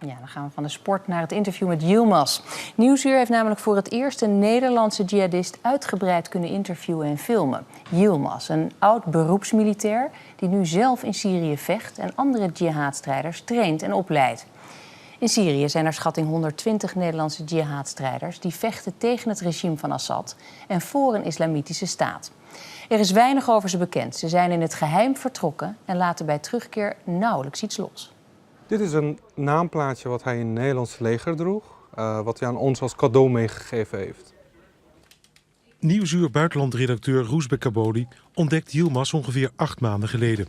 Ja, dan gaan we van de sport naar het interview met Yilmaz. Nieuwsuur heeft namelijk voor het eerst een Nederlandse jihadist uitgebreid kunnen interviewen en filmen. Yilmaz, een oud beroepsmilitair die nu zelf in Syrië vecht en andere jihadstrijders traint en opleidt. In Syrië zijn naar schatting 120 Nederlandse jihadstrijders die vechten tegen het regime van Assad en voor een islamitische staat. Er is weinig over ze bekend. Ze zijn in het geheim vertrokken en laten bij terugkeer nauwelijks iets los. Dit is een naamplaatje wat hij in het Nederlandse leger droeg, wat hij aan ons als cadeau meegegeven heeft. Nieuwsuur buitenlandredacteur Roesbek Kaboli ontdekt Yilmaz ongeveer 8 maanden geleden.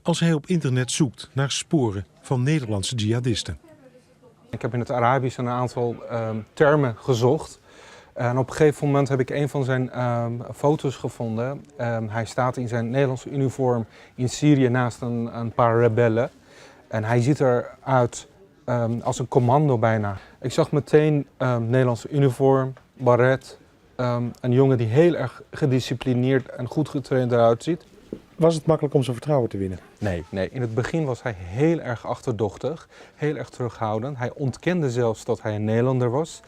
Als hij op internet zoekt naar sporen van Nederlandse jihadisten. Ik heb in het Arabisch een aantal termen gezocht. En op een gegeven moment heb ik een van zijn foto's gevonden. Hij staat in zijn Nederlandse uniform in Syrië naast een paar rebellen. En hij ziet eruit als een commando bijna. Ik zag meteen Nederlandse uniform, baret. Een jongen die heel erg gedisciplineerd en goed getraind eruit ziet. Was het makkelijk om zijn vertrouwen te winnen? Nee. In het begin was hij heel erg achterdochtig, heel erg terughoudend. Hij ontkende zelfs dat hij een Nederlander was.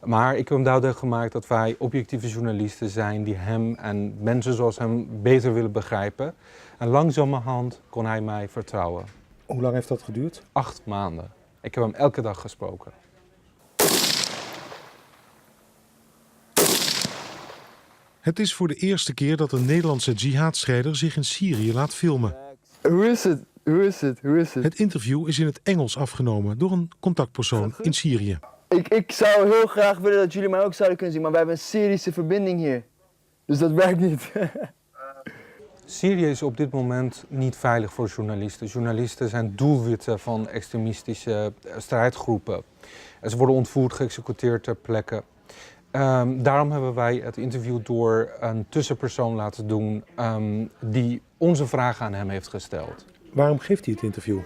Maar ik heb hem duidelijk gemaakt dat wij objectieve journalisten zijn die hem en mensen zoals hem beter willen begrijpen. En langzamerhand kon hij mij vertrouwen. Hoe lang heeft dat geduurd? 8 maanden. Ik heb hem elke dag gesproken. Het is voor de eerste keer dat een Nederlandse jihadstrijder zich in Syrië laat filmen. Hoe is het? Het interview is in het Engels afgenomen door een contactpersoon in Syrië. Ik zou heel graag willen dat jullie mij ook zouden kunnen zien, maar wij hebben een Syrische verbinding hier. Dus dat werkt niet. Syrië is op dit moment niet veilig voor journalisten. Journalisten zijn doelwitten van extremistische strijdgroepen. En ze worden ontvoerd, geëxecuteerd ter plekke. Daarom hebben wij het interview door een tussenpersoon laten doen die onze vragen aan hem heeft gesteld. Waarom geeft hij het interview?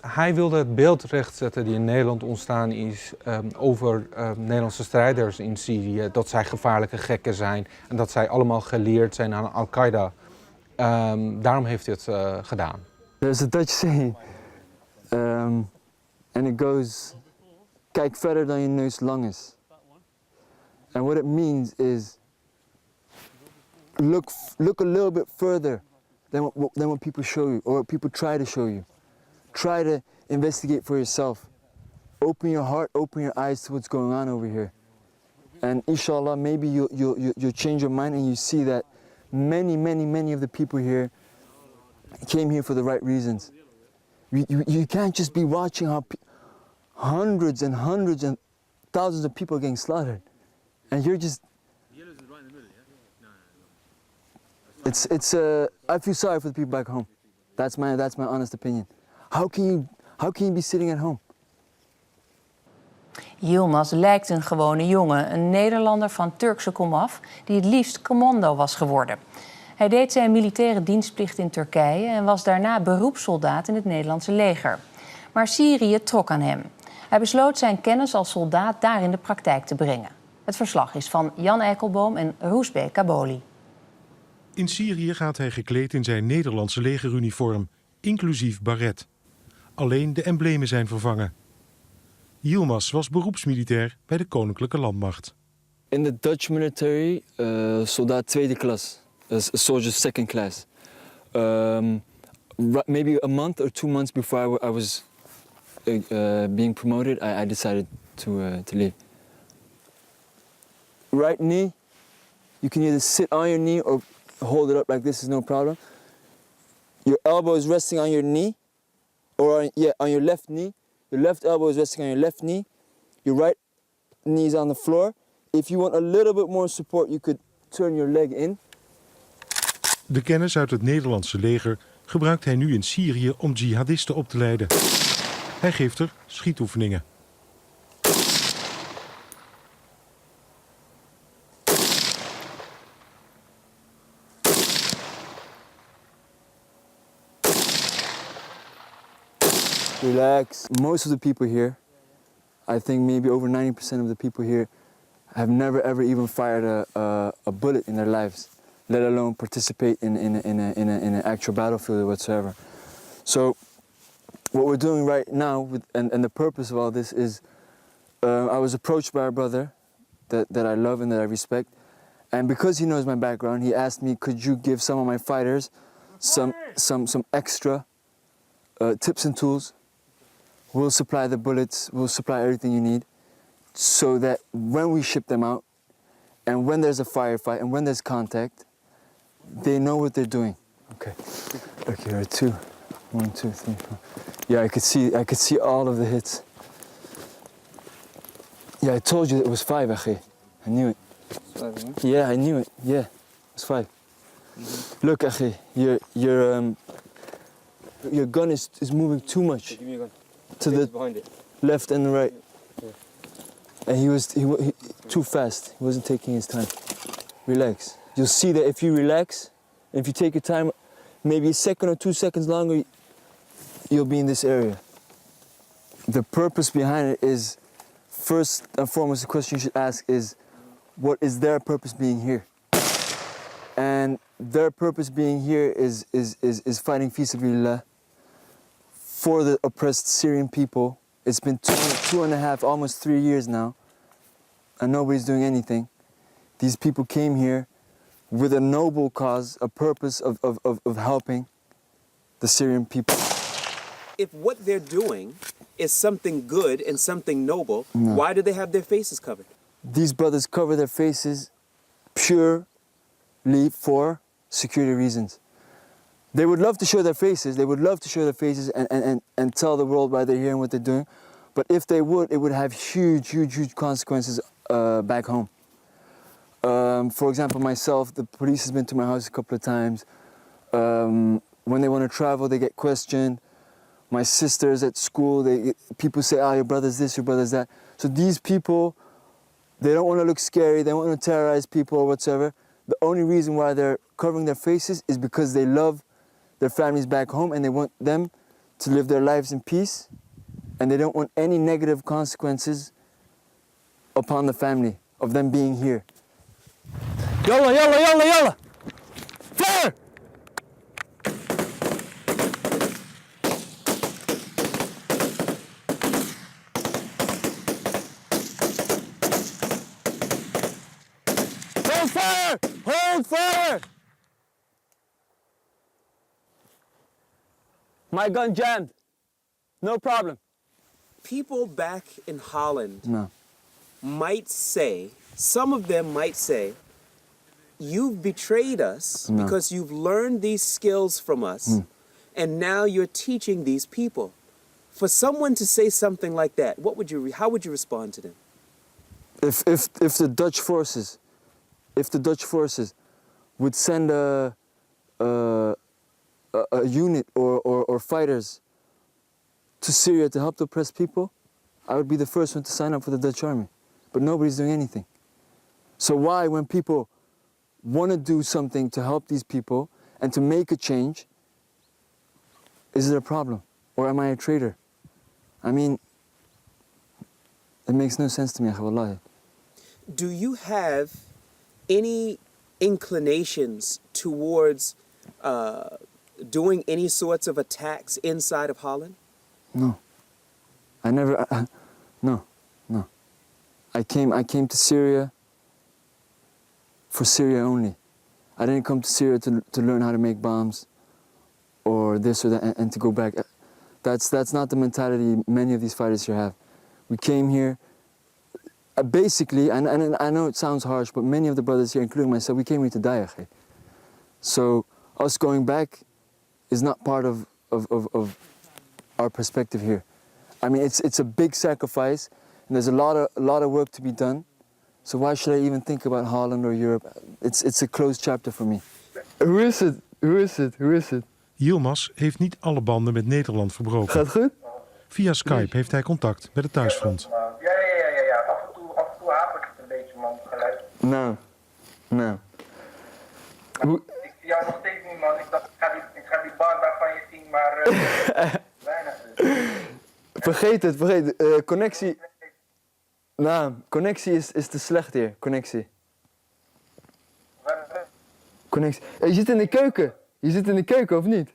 Hij wilde het beeld rechtzetten die in Nederland ontstaan is over Nederlandse strijders in Syrië. Dat zij gevaarlijke gekken zijn en dat zij allemaal geleerd zijn aan Al-Qaeda. Daarom heeft hij het gedaan. There's a Dutch saying, and it goes, kijk verder dan je neus lang is. And what it means is, look a little bit further than what people show you, or what people try to show you. Try to investigate for yourself. Open your heart, open your eyes to what's going on over here. And inshallah, maybe you'll change your mind and you see that many of the people here came here for the right reasons. You can't just be watching how hundreds and thousands of people are getting slaughtered. And you're just... I feel sorry for the people back home. That's my honest opinion. How can you be sitting at home? Yilmaz lijkt een gewone jongen, een Nederlander van Turkse komaf die het liefst commando was geworden. Hij deed zijn militaire dienstplicht in Turkije en was daarna beroepssoldaat in het Nederlandse leger. Maar Syrië trok aan hem. Hij besloot zijn kennis als soldaat daar in de praktijk te brengen. Het verslag is van Jan Eikelboom en Roesbek Kaboli. In Syrië gaat hij gekleed in zijn Nederlandse legeruniform, inclusief baret. Alleen de emblemen zijn vervangen. Yilmaz was beroepsmilitair bij de Koninklijke Landmacht. In the Dutch military, soldaat tweede klas, a soldier second class. Maybe a month or 2 months before I was being promoted, I decided to leave. Right knee, you can either sit on your knee or hold it up like this is no problem. Your elbow is resting on your knee, or on your left knee. Your left elbow is resting on your left knee. Your right knee is on the floor. If you want a little bit more support, you could turn your leg in. De kennis uit het Nederlandse leger gebruikt hij nu in Syrië om jihadisten op te leiden. Hij geeft er schietoefeningen. Relax. Most of the people here, I think maybe over 90% of the people here have never ever even fired a bullet in their lives, let alone participate in an actual battlefield or whatsoever. So what we're doing right now, and the purpose of all this is, I was approached by a brother that I love and that I respect, and because he knows my background, he asked me, could you give some of my fighters some extra tips and tools? We'll supply the bullets, we'll supply everything you need, so that when we ship them out, and when there's a firefight, and when there's contact, they know what they're doing. Okay. Okay, right, 2, 1, 2, 3, 4. Yeah, I could see all of the hits. Yeah, I told you it was 5, Akhi. I knew it. 5, huh? Yeah, I knew it. Yeah, it was 5. Look, Akhi, your gun is moving too much Give me a gun. to the Behind it. left and the right. And he was too fast. He wasn't taking his time. Relax. You'll see that if you relax, if you take your time, maybe a second or 2 seconds longer, you'll be in this area. The purpose behind it is, first and foremost, the question you should ask is, what is their purpose being here? And their purpose being here is fighting fi sabilillah for the oppressed Syrian people. It's been 2.5, almost 3 years now, and nobody's doing anything. These people came here with a noble cause, a purpose of helping the Syrian people. If what they're doing is something good and something noble, why do they have their faces covered? These brothers cover their faces purely for security reasons. They would love to show their faces. They would love to show their faces and tell the world why they're here and what they're doing. But if they would, it would have huge consequences back home. For example, myself, the police has been to my house a couple of times. When they want to travel, they get questioned. My sisters at school, people say, your brother's this, your brother's that. So these people, they don't want to look scary, they don't want to terrorize people or whatsoever. The only reason why they're covering their faces is because they love their families back home and they want them to live their lives in peace, and they don't want any negative consequences upon the family of them being here. Yalla, yalla, yalla, yalla! Fire! Hold fire! Hold fire! My gun jammed. No problem. People back in Holland No. might say, some of them might say, you've betrayed us No. because you've learned these skills from us, and now you're teaching these people. For someone to say something like that, how would you respond to them? If the Dutch forces, would send a unit or fighters to Syria to help the oppressed people, I would be the first one to sign up for the Dutch army. But nobody's doing anything. So why, when people want to do something to help these people and to make a change, is it a problem? Or am I a traitor? I mean, it makes no sense to me, wallahi. Do you have any inclinations towards doing any sorts of attacks inside of Holland? No. I never, no. I came to Syria for Syria only. I didn't come to Syria to learn how to make bombs or this or that and to go back. That's not the mentality many of these fighters here have. We came here, basically, and I know it sounds harsh, but many of the brothers here, including myself, we came here to die, akhi. So us going back is not part of our perspective here. I mean, it's a big sacrifice, and there's a lot of work to be done. So why should I even think about Holland or Europe? It's a closed chapter for me. Who is it? Yilmaz heeft niet alle banden met Nederland verbroken. Gaat goed? Via Skype heeft hij contact met het thuisfront. Ja. Af en toe hapert het een beetje, man, geluid. Nou. Ik zie jou nog steeds niet, man. Ik dacht, ik ga die bar daar van je zien, maar weinig dus. Vergeet het. Connectie. Nou, connectie is te slecht hier. Connectie. Je zit in de keuken. Of niet?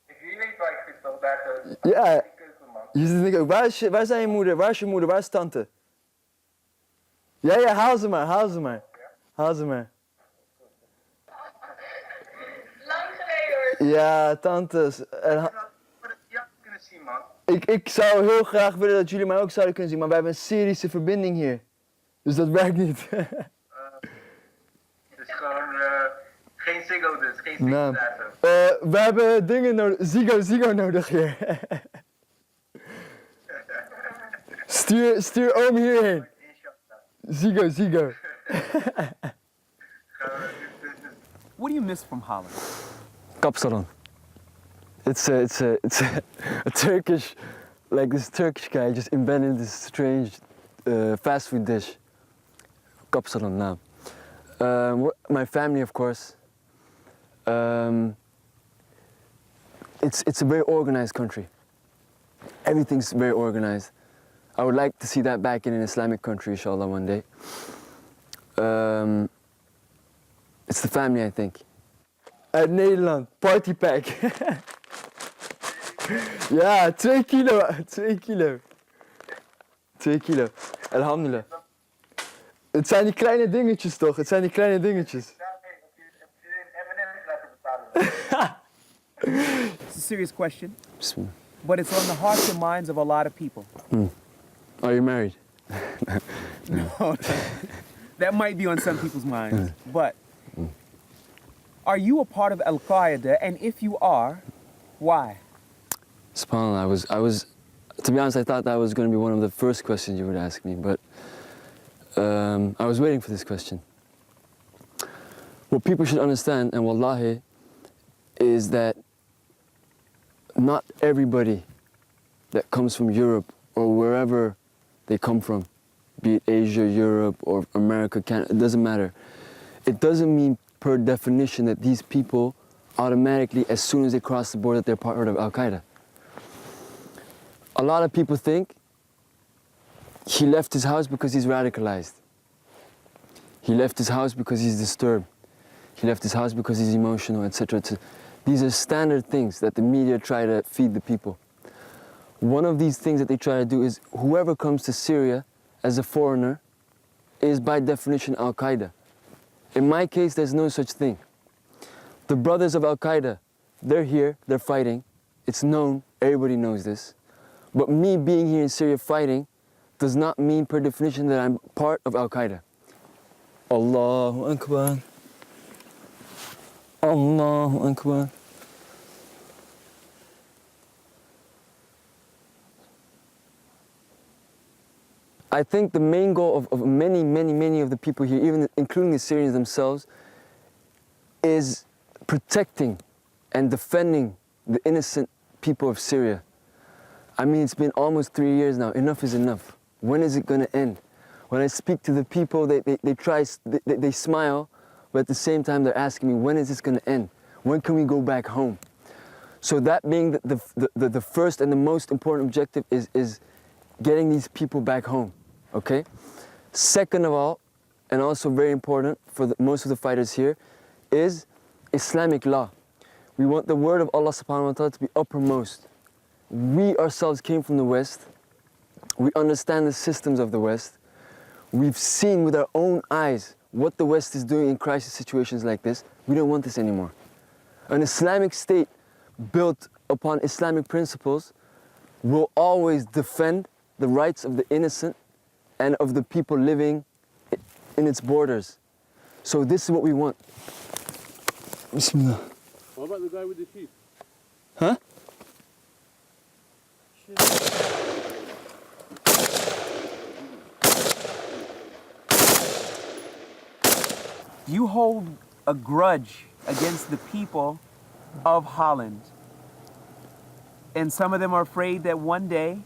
Je weet waar ik zit toch, daar Ja, Die keuken, man. je zit te denken, waar zijn je moeder? Waar is je moeder? Waar is tante? Ja, haal ze maar. Haal ze maar. Lang geleden hoor. Ja, tantes. Je had kunnen zien, man. Ik zou heel graag willen dat jullie mij ook zouden kunnen zien, maar wij hebben een Syrische verbinding hier. Dus dat werkt niet. Dus gewoon geen Ziggo dus, geen Ziggo Nou, daar zo. we hebben dingen nodig, Ziggo nodig hier. Stuur oom hierheen. Ziggo. What do you miss from Holland? Kapsalon. It's a Turkish, like this Turkish guy just invented this strange fast food dish. Kapsalon now. My family, of course. It's a very organized country. Everything's very organized. I would like to see that back in an Islamic country, inshallah, one day. It's the family, I think. Uit Nederland, party pack. Ja, 2 kilo. 2 kilo. Alhamdulillah. Het zijn die kleine dingetjes toch? Het zijn die kleine dingetjes. Ja, nee, heb je een M&M's laten betalen? It's a serious question, Bismillah. but it's on the hearts and minds of a lot of people. Are you married? That might be on some people's minds, but are you a part of Al-Qaeda? And if you are, why? SubhanAllah, I was, to be honest, I thought that was going to be one of the first questions you would ask me, but I was waiting for this question. What people should understand, and wallahi, is that not everybody that comes from Europe or wherever they come from, be it Asia, Europe, or America, Canada, it doesn't matter. It doesn't mean per definition that these people automatically, as soon as they cross the border, that they're part of Al-Qaeda. A lot of people think he left his house because he's radicalized. He left his house because he's disturbed. He left his house because he's emotional, etc. These are standard things that the media try to feed the people. One of these things that they try to do is whoever comes to Syria as a foreigner is by definition Al-Qaeda. In my case, there's no such thing. The brothers of Al-Qaeda, they're here, they're fighting. It's known, everybody knows this. But me being here in Syria fighting does not mean per definition that I'm part of Al-Qaeda. Allahu Akbar. Allahu Akbar. I think the main goal of many of the people here, even including the Syrians themselves, is protecting and defending the innocent people of Syria. I mean, it's been almost 3 years now. Enough is enough. When is it going to end? When I speak to the people, they smile, but at the same time they're asking me, when is this going to end? When can we go back home? So that being the first and the most important objective is getting these people back home, okay? Second of all, and also very important for most of the fighters here, is Islamic law. We want the word of Allah subhanahu wa ta'ala to be uppermost. We ourselves came from the West. We understand the systems of the West. We've seen with our own eyes what the West is doing in crisis situations like this. We don't want this anymore. An Islamic state built upon Islamic principles will always defend the rights of the innocent and of the people living in its borders. So this is what we want. Bismillah. What about the guy with the sheep? Huh? You hold a grudge against the people of Holland. And some of them are afraid that one day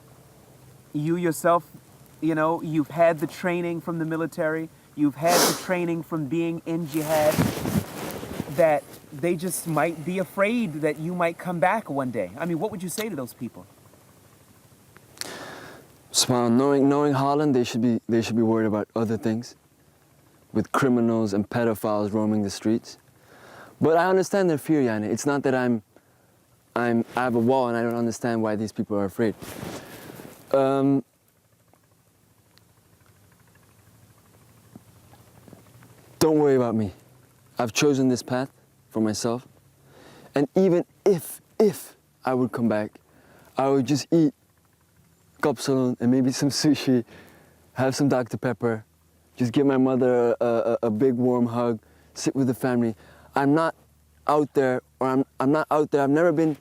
you yourself, you've had the training from the military, you've had the training from being in jihad, that they just might be afraid that you might come back one day. I mean, what would you say to those people? SubhanAllah, knowing Holland, they should be worried about other things, with criminals and pedophiles roaming the streets. But I understand their fear, Yani. It's not that I'm I have a wall and I don't understand why these people are afraid. Don't worry about me. I've chosen this path for myself. And even if I would come back, I would just eat kapsalon and maybe some sushi, have some Dr. Pepper, just give my mother a big warm hug, sit with the family. I'm not out there, or I'm not out there. I've never been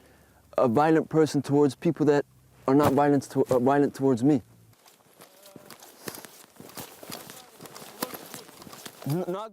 a violent person towards people that are not violent towards me. Not